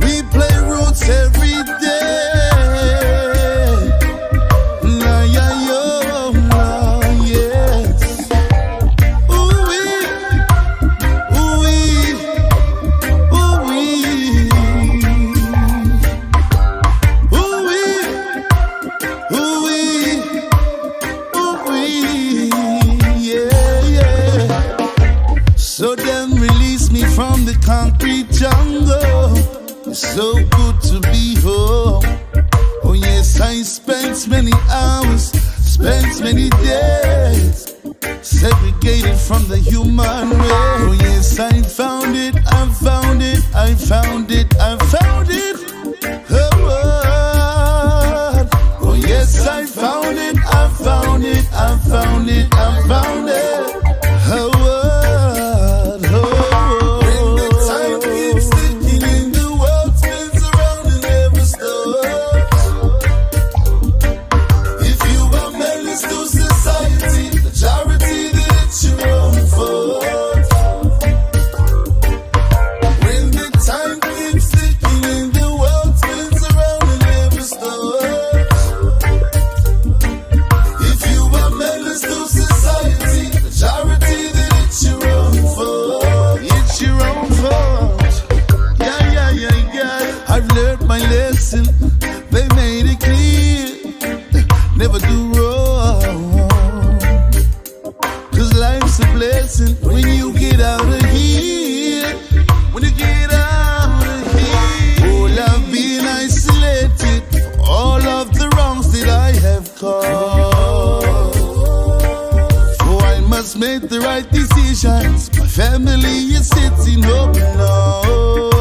We play roots every day. Nah, yeah, yo, nah, yes. Ooh-wee, ooh-wee, ooh-wee. Ooh-wee, ooh-wee, ooh-wee, yeah, yeah. So then release me from the concrete jungle. It's so good to be home. Oh yes, I spent many hours, spent many days, segregated from the human race. Oh yes, I found it, I found it, I found it, I found it. Oh yes, I found it, I found it, I found it, I found it. When the time keeps ticking and the world spins around and never stops. If you are menace to society, the charity that it's your own fault. When the time keeps ticking and the world spins around and never stops. If you are menace to society, the charity that it's your own fault. It's your own fault. Yeah, yeah, yeah, yeah. I've learned my lesson. They made it clear. Never do wrong. 'Cause life's a blessing when you get out of here. When you get out of here. Oh, I've been isolated for all of the wrongs that I have caused. So I must make the right decisions. My family is sitting up now.